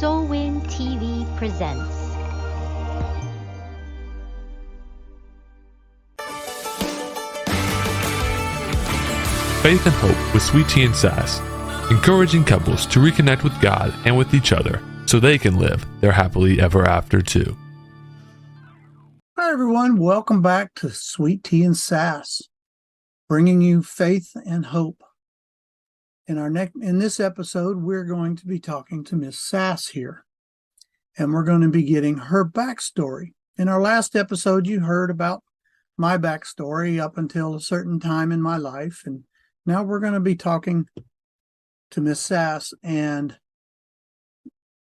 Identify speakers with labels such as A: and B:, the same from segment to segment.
A: SOLWIN TV presents.
B: Faith and Hope with Sweet Tea and Sass, encouraging couples to reconnect with God and with each other so they can live their happily ever after too.
C: Hi everyone, welcome back to Sweet Tea and Sass, bringing you faith and hope. In this episode, we're going to be talking to Miss Sass here, and we're going to be getting her backstory. In our last episode, you heard about my backstory up until a certain time in my life, and now we're going to be talking to Miss Sass and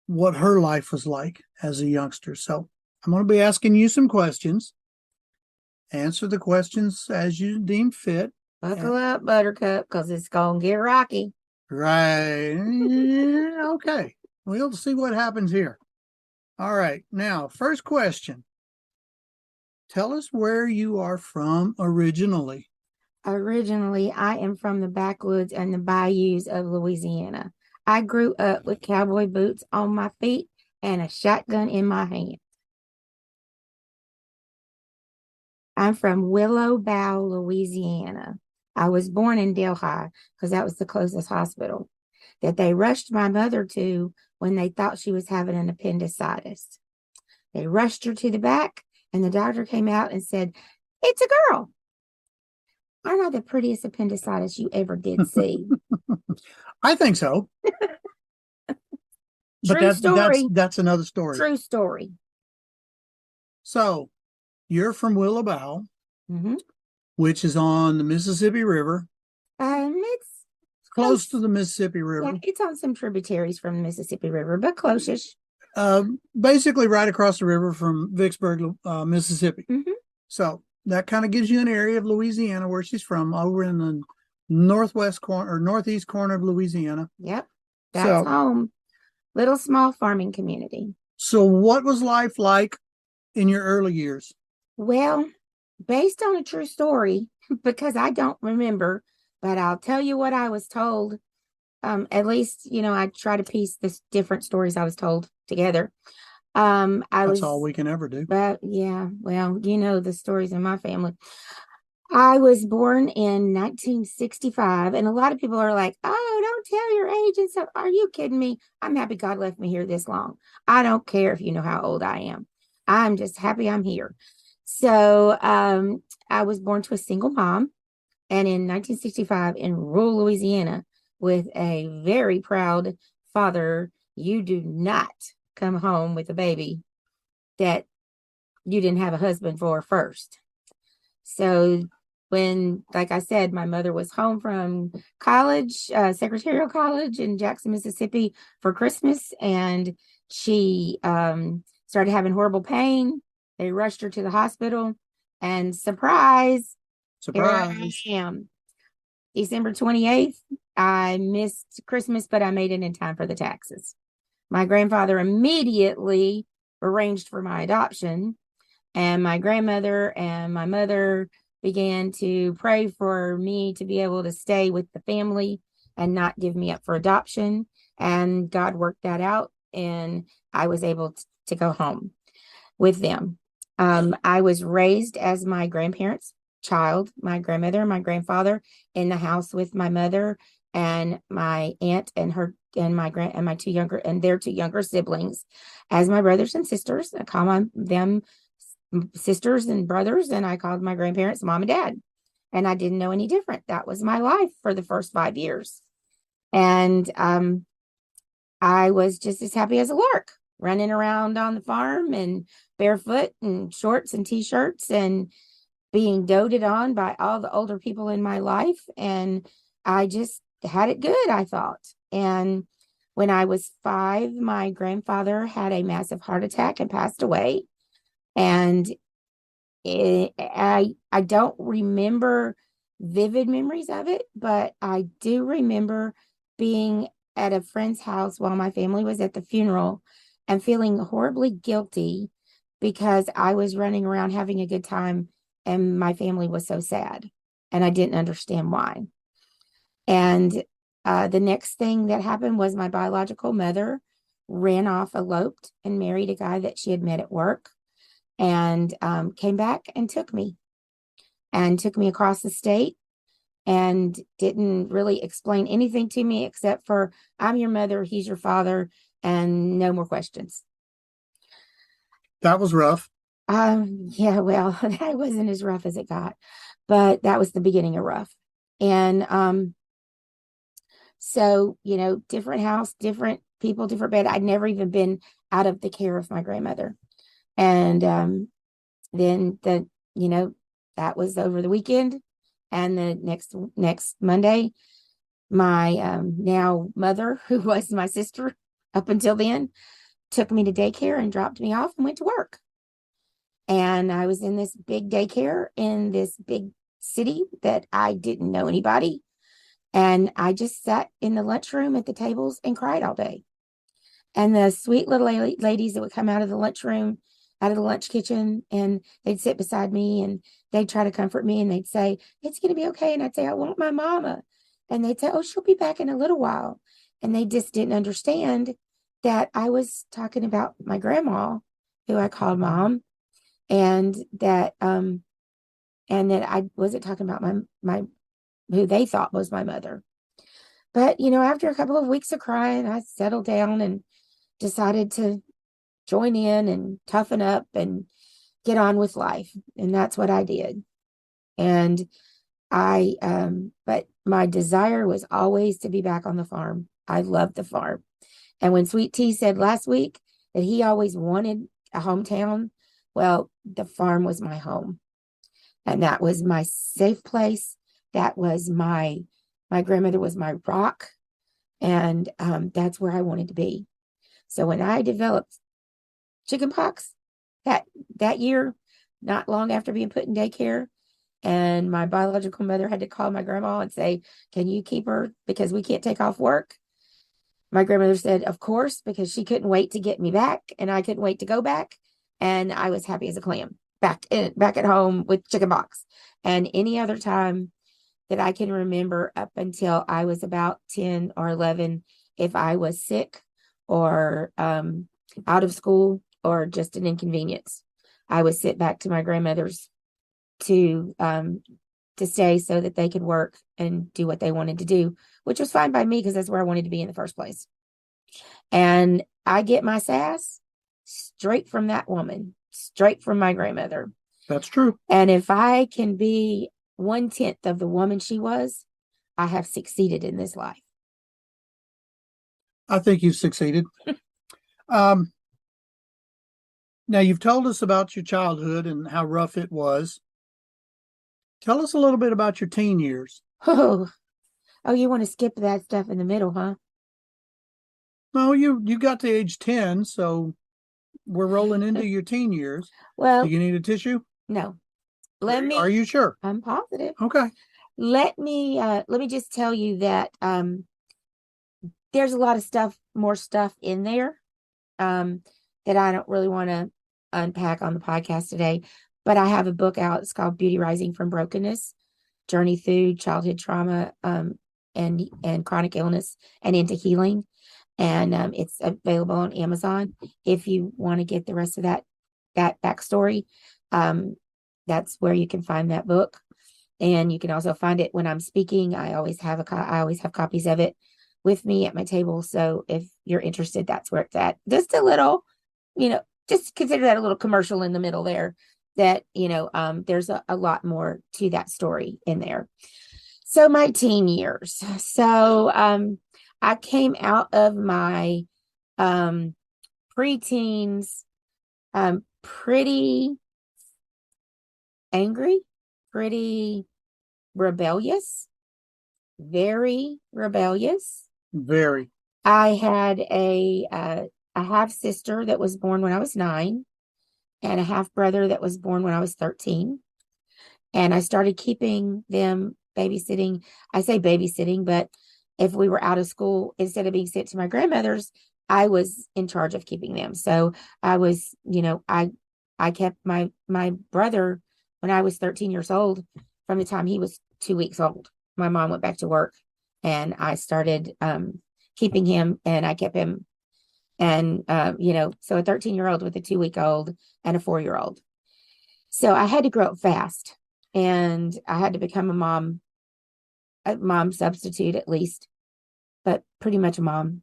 C: what her life was like as a youngster. So I'm going to be asking you some questions. Answer the questions as you deem fit.
D: Buckle up, Buttercup, because it's going to get rocky.
C: Right. Okay. We'll see what happens here. All right. Now, first question. Tell us where you are from originally.
D: Originally, I am from the backwoods and the bayous of Louisiana. I grew up with cowboy boots on my feet and a shotgun in my hand. I'm from Willow Bow, Louisiana. I was born in Delhi because that was the closest hospital that they rushed my mother to when they thought she was having an appendicitis. They rushed her to the back, and the doctor came out and said, "It's a girl." Aren't I the prettiest appendicitis you ever did see?
C: I think so.
D: True story.
C: That's another story.
D: True story.
C: So, you're from Willow Bow,
D: Mm-hmm.
C: which is on the Mississippi River.
D: It's
C: Close to the Mississippi River.
D: Yeah, it's on some tributaries from the Mississippi River, but close-ish.
C: Basically right across the river from Vicksburg, Mississippi.
D: Mm-hmm.
C: So that kind of gives you an area of Louisiana where she's from, over in the northwest corner or northeast corner of Louisiana.
D: Yep, that's home. Little small farming community.
C: So what was life like in your early years?
D: Well, based on a true story, because I don't remember, but I'll tell you what I was told. At least, I try to piece the different stories I was told together. That's
C: all we can ever do.
D: But yeah, well, the stories in my family. I was born in 1965, and a lot of people are like, "Oh, don't tell your age and stuff." Are you kidding me? I'm happy God left me here this long. I don't care if you know how old I am. I'm just happy I'm here. So I was born to a single mom, and in 1965 in rural Louisiana with a very proud father. You do not come home with a baby that you didn't have a husband for first. So when, like I said, my mother was home from college, Secretarial College in Jackson, Mississippi for Christmas, and she started having horrible pain. They rushed her to the hospital, and surprise, here I am. December 28th, I missed Christmas, but I made it in time for the taxes. My grandfather immediately arranged for my adoption, and my grandmother and my mother began to pray for me to be able to stay with the family and not give me up for adoption. And God worked that out, and I was able to go home with them. I was raised as my grandparents' child, my grandmother and my grandfather, in the house with my mother and my aunt and their two younger siblings as my brothers and sisters. I call them sisters and brothers, and I called my grandparents mom and dad, and I didn't know any different. That was my life for the first 5 years. And I was just as happy as a lark, running around on the farm and barefoot and shorts and t-shirts and being doted on by all the older people in my life. And I just had it good, I thought. And when I was 5, my grandfather had a massive heart attack and passed away. And I don't remember vivid memories of it, but I do remember being at a friend's house while my family was at the funeral and feeling horribly guilty because I was running around having a good time and my family was so sad, and I didn't understand why. And the next thing that happened was my biological mother ran off, eloped, and married a guy that she had met at work, and came back and took me across the state, and didn't really explain anything to me except for, I'm your mother, he's your father, and no more questions.
C: That was rough.
D: Yeah, well, that wasn't as rough as it got, but that was the beginning of rough. And so, different house, different people, different bed. I'd never even been out of the care of my grandmother. And then that was over the weekend. And the next Monday, my now mother, who was my sister up until then, took me to daycare and dropped me off and went to work. And I was in this big daycare in this big city that I didn't know anybody. And I just sat in the lunchroom at the tables and cried all day. And the sweet little ladies that would come out of the lunchroom, out of the lunch kitchen, and they'd sit beside me and they'd try to comfort me, and they'd say, it's going to be okay. And I'd say, I want my mama. And they'd say, oh, she'll be back in a little while. And they just didn't understand that I was talking about my grandma, who I called mom, and that I wasn't talking about my who they thought was my mother. But after a couple of weeks of crying, I settled down and decided to join in and toughen up and get on with life. And that's what I did. And but my desire was always to be back on the farm. I loved the farm. And when Sweet Tea said last week that he always wanted a hometown, well, the farm was my home. And that was my safe place. That was my grandmother was my rock. And that's where I wanted to be. So when I developed chickenpox that year, not long after being put in daycare, and my biological mother had to call my grandma and say, can you keep her because we can't take off work? My grandmother said, of course, because she couldn't wait to get me back, and I couldn't wait to go back. And I was happy as a clam back at home with chickenpox. And any other time that I can remember up until I was about 10 or 11, if I was sick or out of school or just an inconvenience, I would sit back to my grandmother's to stay so that they could work and do what they wanted to do, which was fine by me because that's where I wanted to be in the first place. And I get my sass straight from that woman, straight from my grandmother.
C: That's true.
D: And if I can be 1/10 of the woman she was, I have succeeded in this life.
C: I think you've succeeded. Now, you've told us about your childhood and how rough it was. Tell us a little bit about your teen years.
D: Oh, you want to skip that stuff in the middle, huh?
C: No, you got to age 10, so we're rolling into your teen years.
D: Well,
C: do you need a tissue?
D: No.
C: Are you sure?
D: I'm positive.
C: Okay.
D: Let me just tell you that there's a lot of more stuff in there that I don't really want to unpack on the podcast today. But I have a book out. It's called Beauty Rising from Brokenness: Journey Through Childhood Trauma and Chronic Illness and into Healing. And it's available on Amazon. If you want to get the rest of that backstory, that's where you can find that book. And you can also find it when I'm speaking. I always have copies of it with me at my table. So if you're interested, that's where it's at. Just a little, just consider that a little commercial in the middle there. That there's a lot more to that story in there. So my teen years. So I came out of my preteens pretty angry, pretty rebellious, very rebellious.
C: Very.
D: I had a half sister that was born when I was 9, and a half brother that was born when I was 13. And I started keeping them babysitting. I say babysitting, but if we were out of school, instead of being sent to my grandmother's, I was in charge of keeping them. So I was, I kept my brother when I was 13 years old. From the time he was 2 weeks old, my mom went back to work, and I started keeping him, and I kept him And, so a 13-year-old with a 2-week-old and a 4-year-old. So I had to grow up fast, and I had to become a mom substitute at least, but pretty much a mom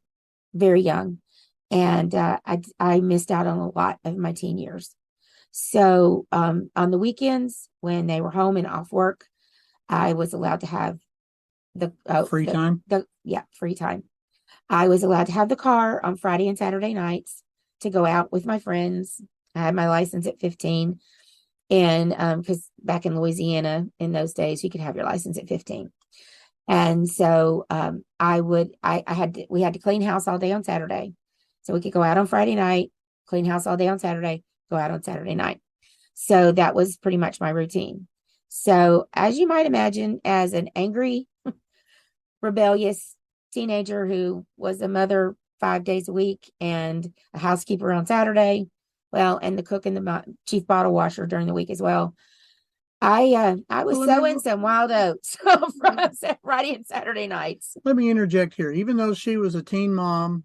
D: very young. And I missed out on a lot of my teen years. So on the weekends when they were home and off work, I was allowed to have the
C: Free time?
D: Free time. I was allowed to have the car on Friday and Saturday nights to go out with my friends. I had my license at 15. And because back in Louisiana in those days, you could have your license at 15. And so we had to clean house all day on Saturday. So we could go out on Friday night, clean house all day on Saturday, go out on Saturday night. So that was pretty much my routine. So as you might imagine, as an angry, rebellious teenager who was a mother 5 days a week and a housekeeper on Saturday, well, and the cook and the chief bottle washer during the week as well, I was sowing some wild oats from Friday and Saturday nights.
C: Let me interject here. Even though she was a teen mom,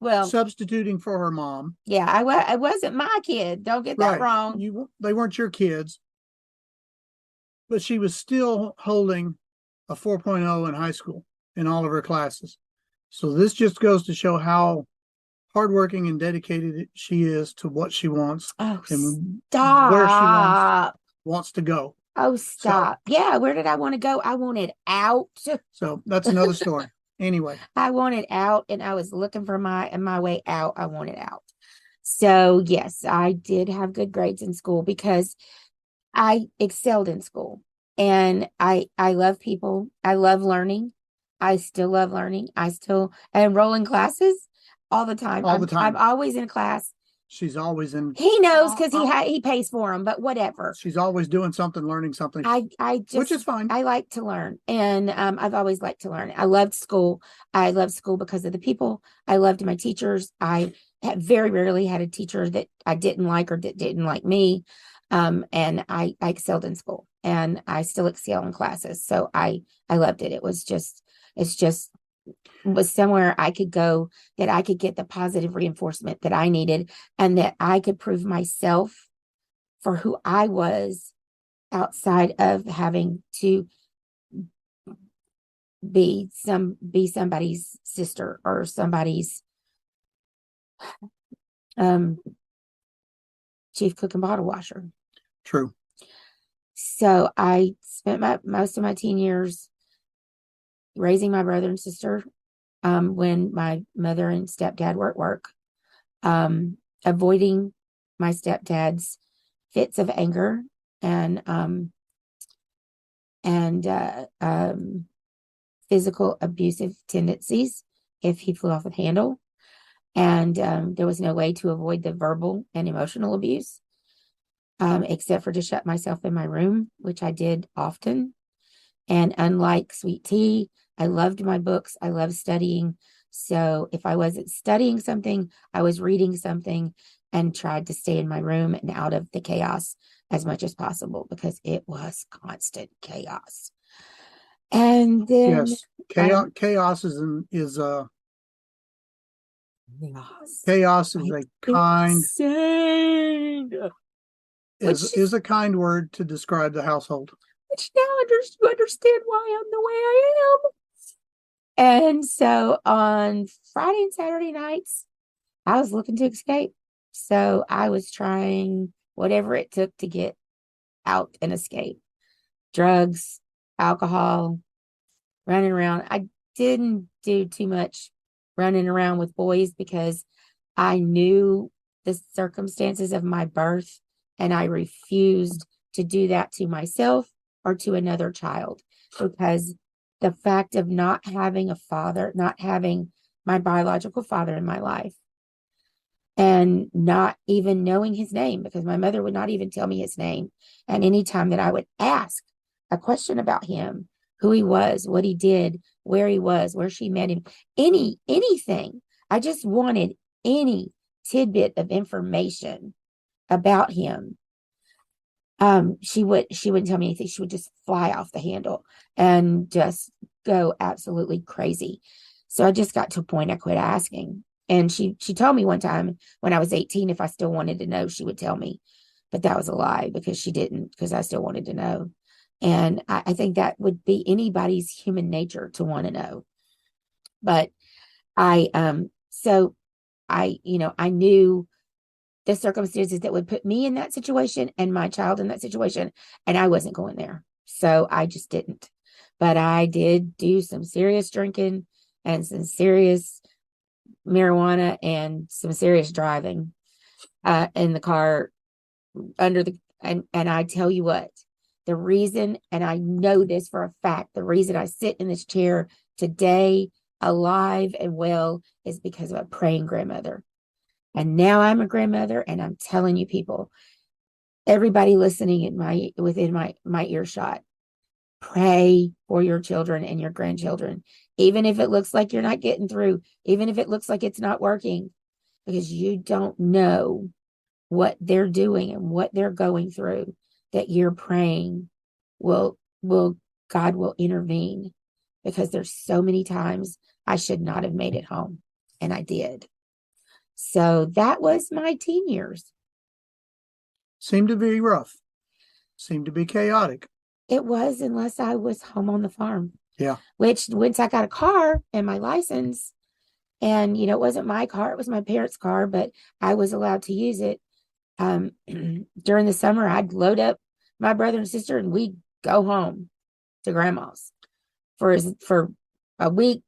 D: well,
C: substituting for her mom.
D: Yeah, I wasn't my kid. Don't get that wrong.
C: They weren't your kids, but she was still holding a 4.0 in high school in all of her classes. So this just goes to show how hardworking and dedicated she is to what she wants.
D: Oh,
C: and
D: stop.
C: Where she wants to go.
D: Oh, stop. So, yeah, where did I want to go? I wanted out.
C: So that's another story. Anyway.
D: I wanted out, and I was looking for my way out. I wanted out. So, yes, I did have good grades in school because I excelled in school. And I love people. I love learning. I still love learning. I enroll in classes all the time.
C: All the time.
D: I'm always in class.
C: She's always in.
D: He knows because he pays for them, but whatever.
C: She's always doing something, learning something.
D: Which
C: is fine.
D: I like to learn, and I've always liked to learn. I loved school. I loved school because of the people. I loved my teachers. I very rarely had a teacher that I didn't like or that didn't like me, and I excelled in school, and I still excel in classes. So I loved it. Was somewhere I could go that I could get the positive reinforcement that I needed, and that I could prove myself for who I was outside of having to be somebody's sister or somebody's chief cook and bottle washer.
C: True.
D: So I spent most of my teen years raising my brother and sister when my mother and stepdad were at work, avoiding my stepdad's fits of anger and physical abusive tendencies if he flew off the handle. And there was no way to avoid the verbal and emotional abuse, except for to shut myself in my room, which I did often. And unlike Sweet Tea, I loved my books. I loved studying. So if I wasn't studying something, I was reading something and tried to stay in my room and out of the chaos as much as possible because it was constant chaos. And then
C: chaos is a kind is a kind word to describe the household.
D: Which now you understand why I'm the way I am. And so on Friday and Saturday nights, I was looking to escape. So I was trying whatever it took to get out and escape. Drugs, alcohol, running around. I didn't do too much running around with boys because I knew the circumstances of my birth, and I refused to do that to myself or to another child, because the fact of not having a father, not having my biological father in my life, and not even knowing his name, because my mother would not even tell me his name. And anytime that I would ask a question about him, who he was, what he did, where he was, where she met him, anything, I just wanted any tidbit of information about him. She wouldn't tell me anything. She would just fly off the handle and just go absolutely crazy. So I just got to a point I quit asking. And she told me one time when I was 18, if I still wanted to know, she would tell me. But that was a lie because she didn't, because I still wanted to know. And I think that would be anybody's human nature to want to know. But so I knew the circumstances that would put me in that situation and my child in that situation, and I wasn't going there. So I just didn't. But I did do some serious drinking and some serious marijuana and some serious driving in the car and I tell you what, the reason, and I know this for a fact, the reason I sit in this chair today alive and well is because of a praying grandmother. And now I'm a grandmother, and I'm telling you, people, everybody listening within my earshot, pray for your children and your grandchildren, even if it looks like you're not getting through, even if it looks like it's not working, because you don't know what they're doing and what they're going through, that you're praying God will intervene, because there's so many times I should not have made it home, and I did. So that was my teen years.
C: Seemed to be rough. Seemed to be chaotic.
D: It was, unless I was home on the farm.
C: Yeah.
D: Which, once I got a car and my license, and it wasn't my car, it was my parents' car, but I was allowed to use it. During the summer, I'd load up my brother and sister, and we'd go home to grandma's for a week,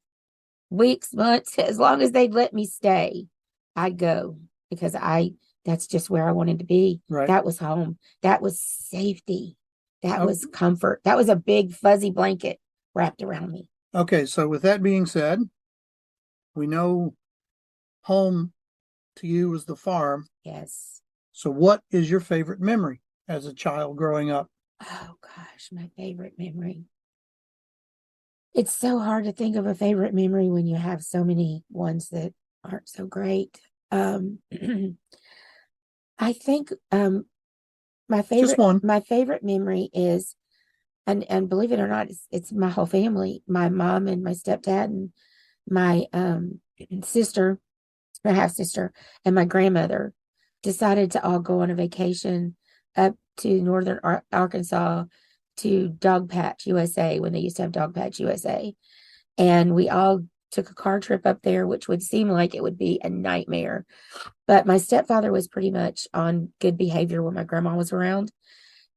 D: weeks, months, as long as they'd let me stay. I'd go, because that's just where I wanted to be.
C: Right.
D: That was home. That was safety. That was comfort. That was a big fuzzy blanket wrapped around me.
C: Okay, so with that being said, we know home to you was the farm.
D: Yes.
C: So what is your favorite memory as a child growing up?
D: Oh gosh, my favorite memory. It's so hard to think of a favorite memory when you have so many ones that aren't so great. I think my favorite memory is, and believe it or not, it's my whole family. My mom and my stepdad and my sister, my half sister, and my grandmother decided to all go on a vacation up to northern Arkansas to Dog Patch, USA, when they used to have Dog Patch, USA. And we all took a car trip up there, which would seem like it would be a nightmare. But my stepfather was pretty much on good behavior when my grandma was around.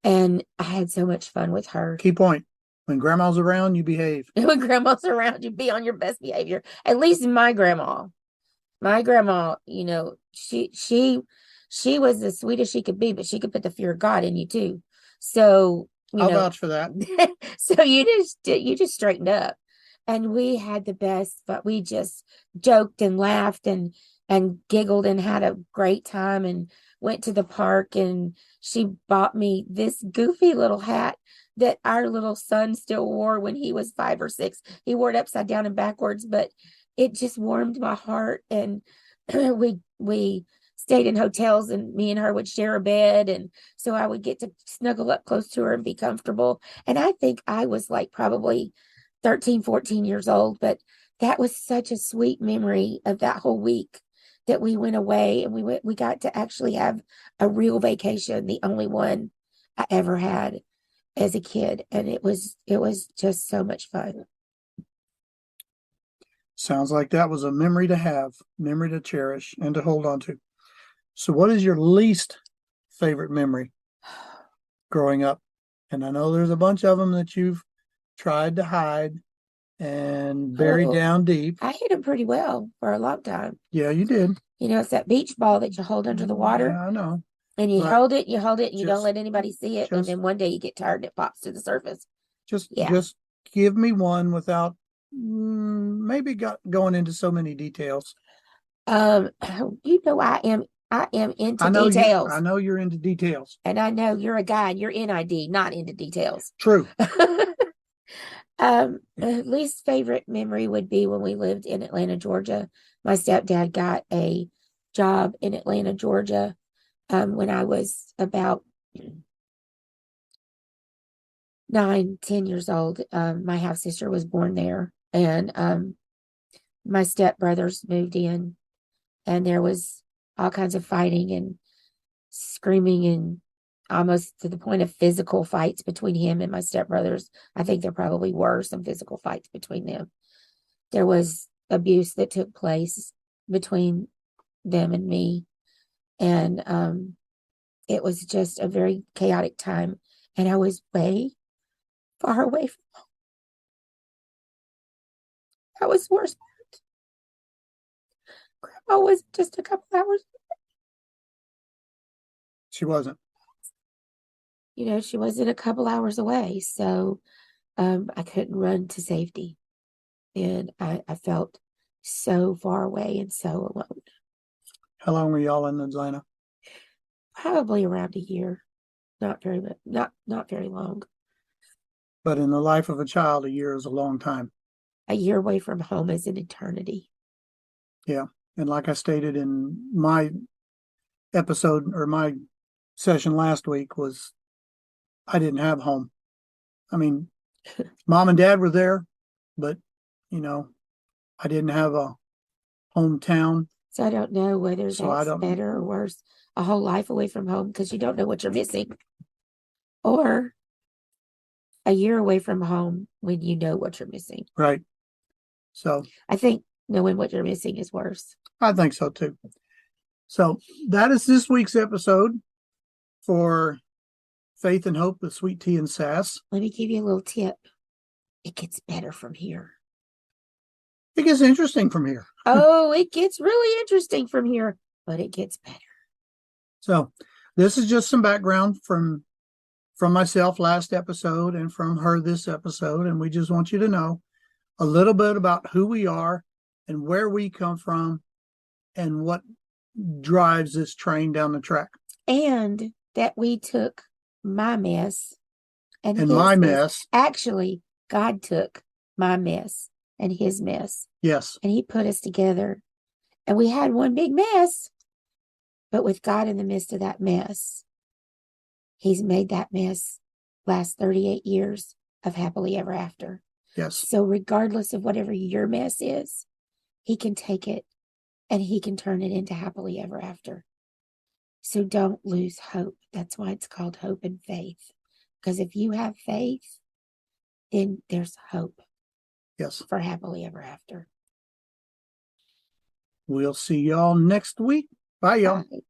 D: And I had so much fun with her.
C: Key point. When grandma's around, you behave.
D: When grandma's around, you be on your best behavior. At least my grandma. My grandma, she was the sweetest she could be, but she could put the fear of God in you too. So
C: I'll vouch for that.
D: So you just straightened up, and we had the best. But we just joked and laughed and giggled and had a great time, and went to the park. And she bought me this goofy little hat that our little son still wore when he was 5 or 6. He wore it upside down and backwards, but it just warmed my heart. And we stayed in hotels, and me and her would share a bed, and so I would get to snuggle up close to her and be comfortable. And I think I was like probably 13, 14 years old, but that was such a sweet memory of that whole week that we went away, and we got to actually have a real vacation, the only one I ever had as a kid, and it was just so much fun.
C: Sounds like that was a memory to have, memory to cherish, and to hold on to. So what is your least favorite memory growing up? And I know there's a bunch of them that you've tried to hide and bury down deep.
D: I hid them pretty well for a long time.
C: Yeah, you did.
D: It's that beach ball that you hold under the water.
C: Yeah, I know.
D: And you hold it, and you don't let anybody see it. And
C: just-
D: then one day you get tired and it pops to the surface.
C: Just give me one without maybe going into so many details.
D: I am into details.
C: I know you're into details.
D: And I know you're a guy, you're NID, not into details.
C: True.
D: Least favorite memory would be when we lived in Atlanta, Georgia. My stepdad got a job in Atlanta, Georgia, when I was about 9, 10 years old. My half sister was born there, and my stepbrothers moved in, And there was all kinds of fighting and screaming and almost to the point of physical fights between him and my stepbrothers. I think there probably were some physical fights between them. There was abuse that took place between them and me. And it was just a very chaotic time. And I was way far away from home. That was the worst part. Grandma was just a couple hours.
C: She wasn't.
D: She wasn't a couple hours away. So I couldn't run to safety. And I felt so far away and so alone.
C: How long were y'all in Atlanta?
D: Probably around a year. Not very much, not very long.
C: But in the life of a child, a year is a long time.
D: A year away from home is an eternity.
C: Yeah. And like I stated in my episode or my session last week was I didn't have home. I mean, mom and dad were there, but, I didn't have a hometown.
D: So I don't know whether that's better or worse. A whole life away from home because you don't know what you're missing. Or a year away from home when you know what you're missing.
C: Right. So
D: I think knowing what you're missing is worse.
C: I think so too. So that is this week's episode for Faith and Hope with Sweet Tea and Sass.
D: Let me give you a little tip. It gets better from here.
C: It gets interesting from here.
D: Oh, it gets really interesting from here, but it gets better.
C: So this is just some background from myself last episode and from her this episode. And we just want you to know a little bit about who we are and where we come from and what drives this train down the track.
D: And that we took my mess and
C: my mess.
D: Actually, God took my mess and his mess.
C: Yes.
D: And he put us together. And we had one big mess. But with God in the midst of that mess, he's made that mess last 38 years of happily ever after.
C: Yes.
D: So regardless of whatever your mess is, he can take it and he can turn it into happily ever after. So don't lose hope. That's why it's called hope and faith. Because if you have faith, then there's hope.
C: Yes.
D: For happily ever after.
C: We'll see y'all next week. Bye, y'all.
D: Bye.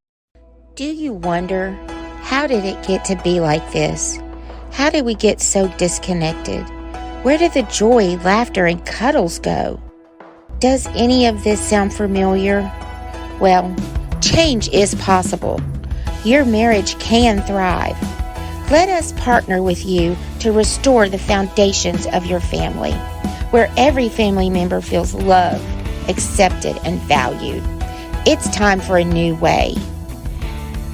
D: Do you wonder, how did it get to be like this? How did we get so disconnected? Where did the joy, laughter, and cuddles go? Does any of this sound familiar? Well, change is possible. Your marriage can thrive. Let us partner with you to restore the foundations of your family, where every family member feels loved, accepted, and valued. It's time for a new way.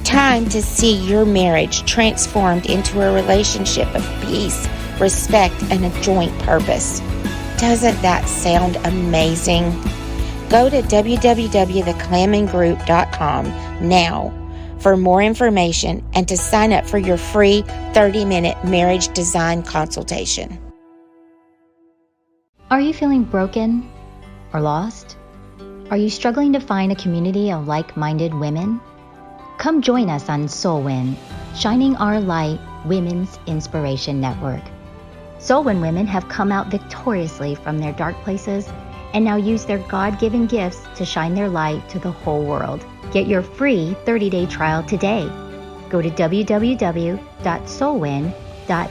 D: Time to see your marriage transformed into a relationship of peace, respect, and a joint purpose. Doesn't that sound amazing? Go to www.theclammingroup.com now for more information and to sign up for your free 30-minute marriage design consultation.
A: Are you feeling broken or lost? Are you struggling to find a community of like-minded women? Come join us on SOLWIN, Shining Our Light Women's Inspiration Network. SOLWIN women have come out victoriously from their dark places and now use their God-given gifts to shine their light to the whole world. Get your free 30-day trial today. Go to www.solwin.com